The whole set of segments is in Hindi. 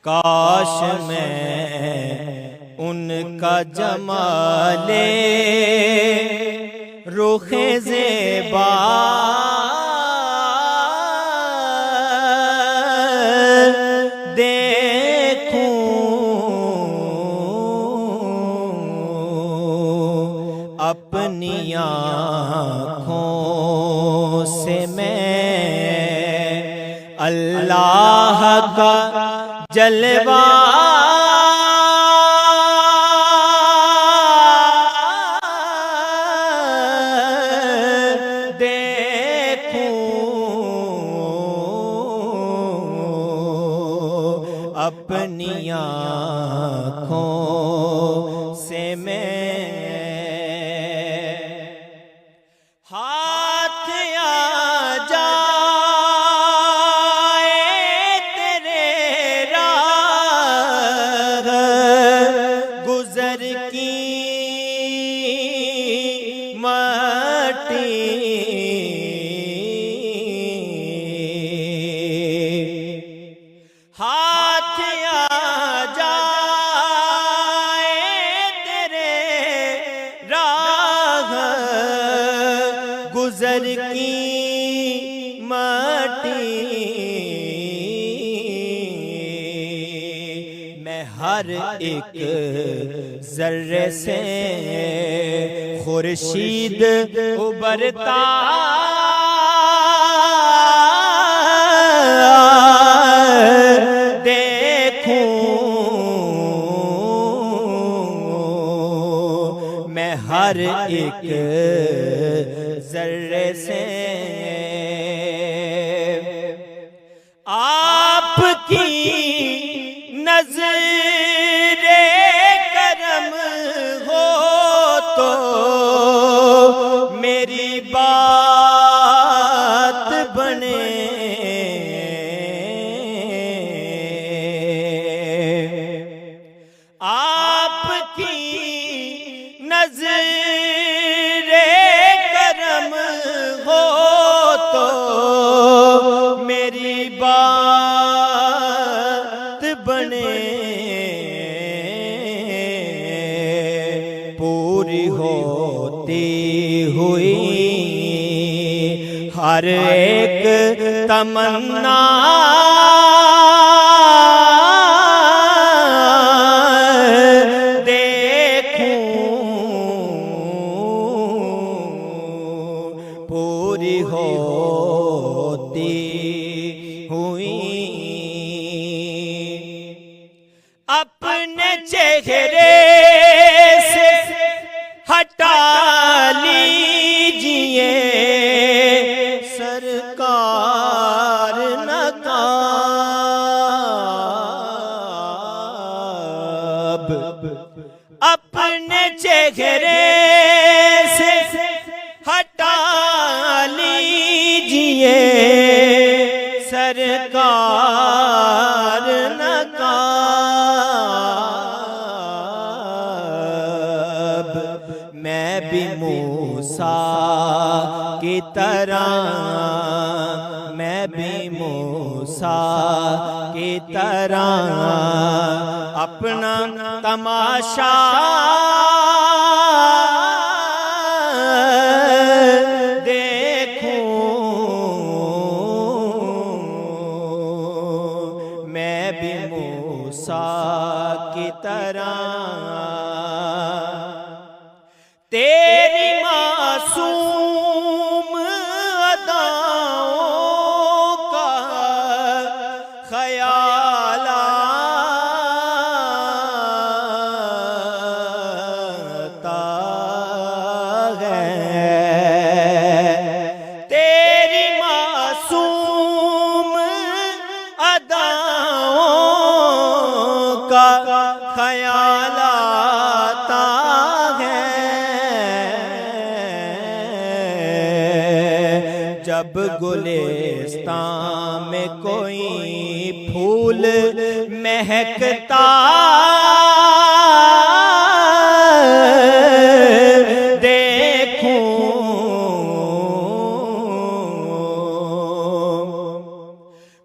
काश मैं उनका जमाले रुखे ज़ेबा देखूं, अपनी आँखों से मैं अल्लाह का जलवा देखूं, अपनी आँखों से मैं हाथ आ जाए तेरे राह गुजर की मट्टी, हाथ आ जाए तेरे राह गुजर की मट्टी, मैं हर एक जर्रे से खुर्शीद उबरता देखूं, मैं हर एक जर्रे से आपकी नज़रे करम हो तो मेरी बात बने, आपकी नज़रे करम हो तो मेरी बात बने, पूरी होती हुई हर एक तमन्ना पूरी होती हुई अपने चेहरे से हटा लीजिए सरकार नकाब, अपने चेहरे से हटा लीजिए सरकार नकाब, मैं भी मूसा की तरह, मैं भी मूसा की तरह अपना तमाशा मूसा की तरह तेरी मासूम अदाओं का ख्याल आता है, तेरी मासूम अदाओं का ख्याल आता है, जब गुलिस्तान में कोई फूल महकता देखूं,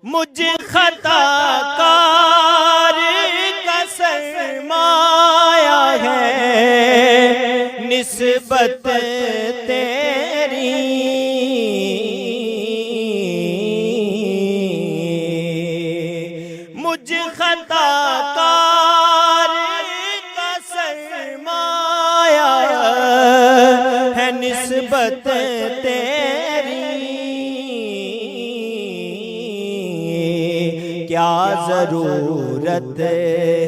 मुझ खताकार निस्बत तेरी मुझ खताकार का सरमाया है निस्बत तेरी। क्या जरूरत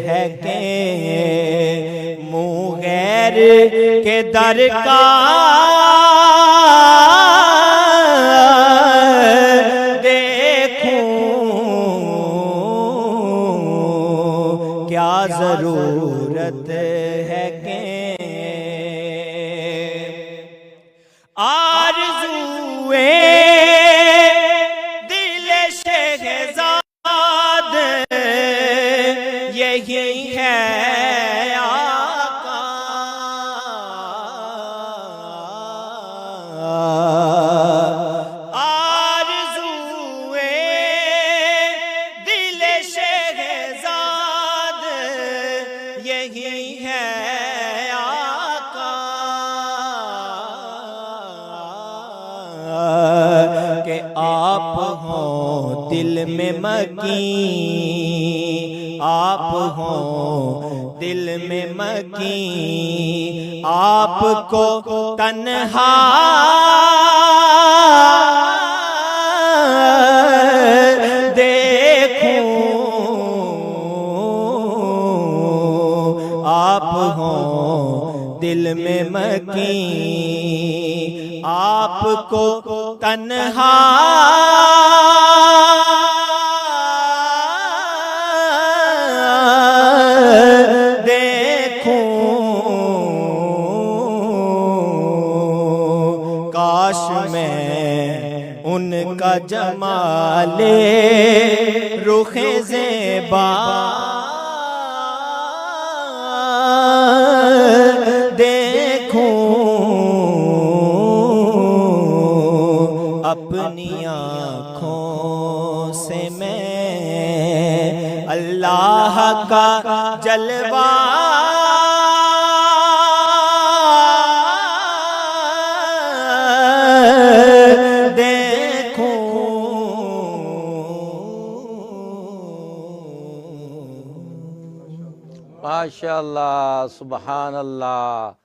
है के मुँह गैर के दर का देखूं, क्या जरूरत है के आरज़ूए दिल शहज़ाद यही है आका। आरज़ूए दिल शहज़ाद यही है आका कि आप हो दिल में मकीन, आप हो दिल में मकीन, आपको तन्हा देखूं, आप हो दिल में मकीन, आपको तन्हा देखूं। काश मैं उनका जमाले रुखे ज़ेबा देखूं, अपनी आँखों से मैं अल्लाह का जलवा देखूं। माशाअल्लाह, सुबहान अल्लाह।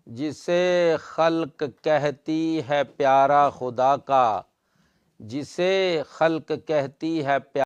जिसे खल्क कहती है प्यारा खुदा का, जिसे खल्क कहती है प्यारा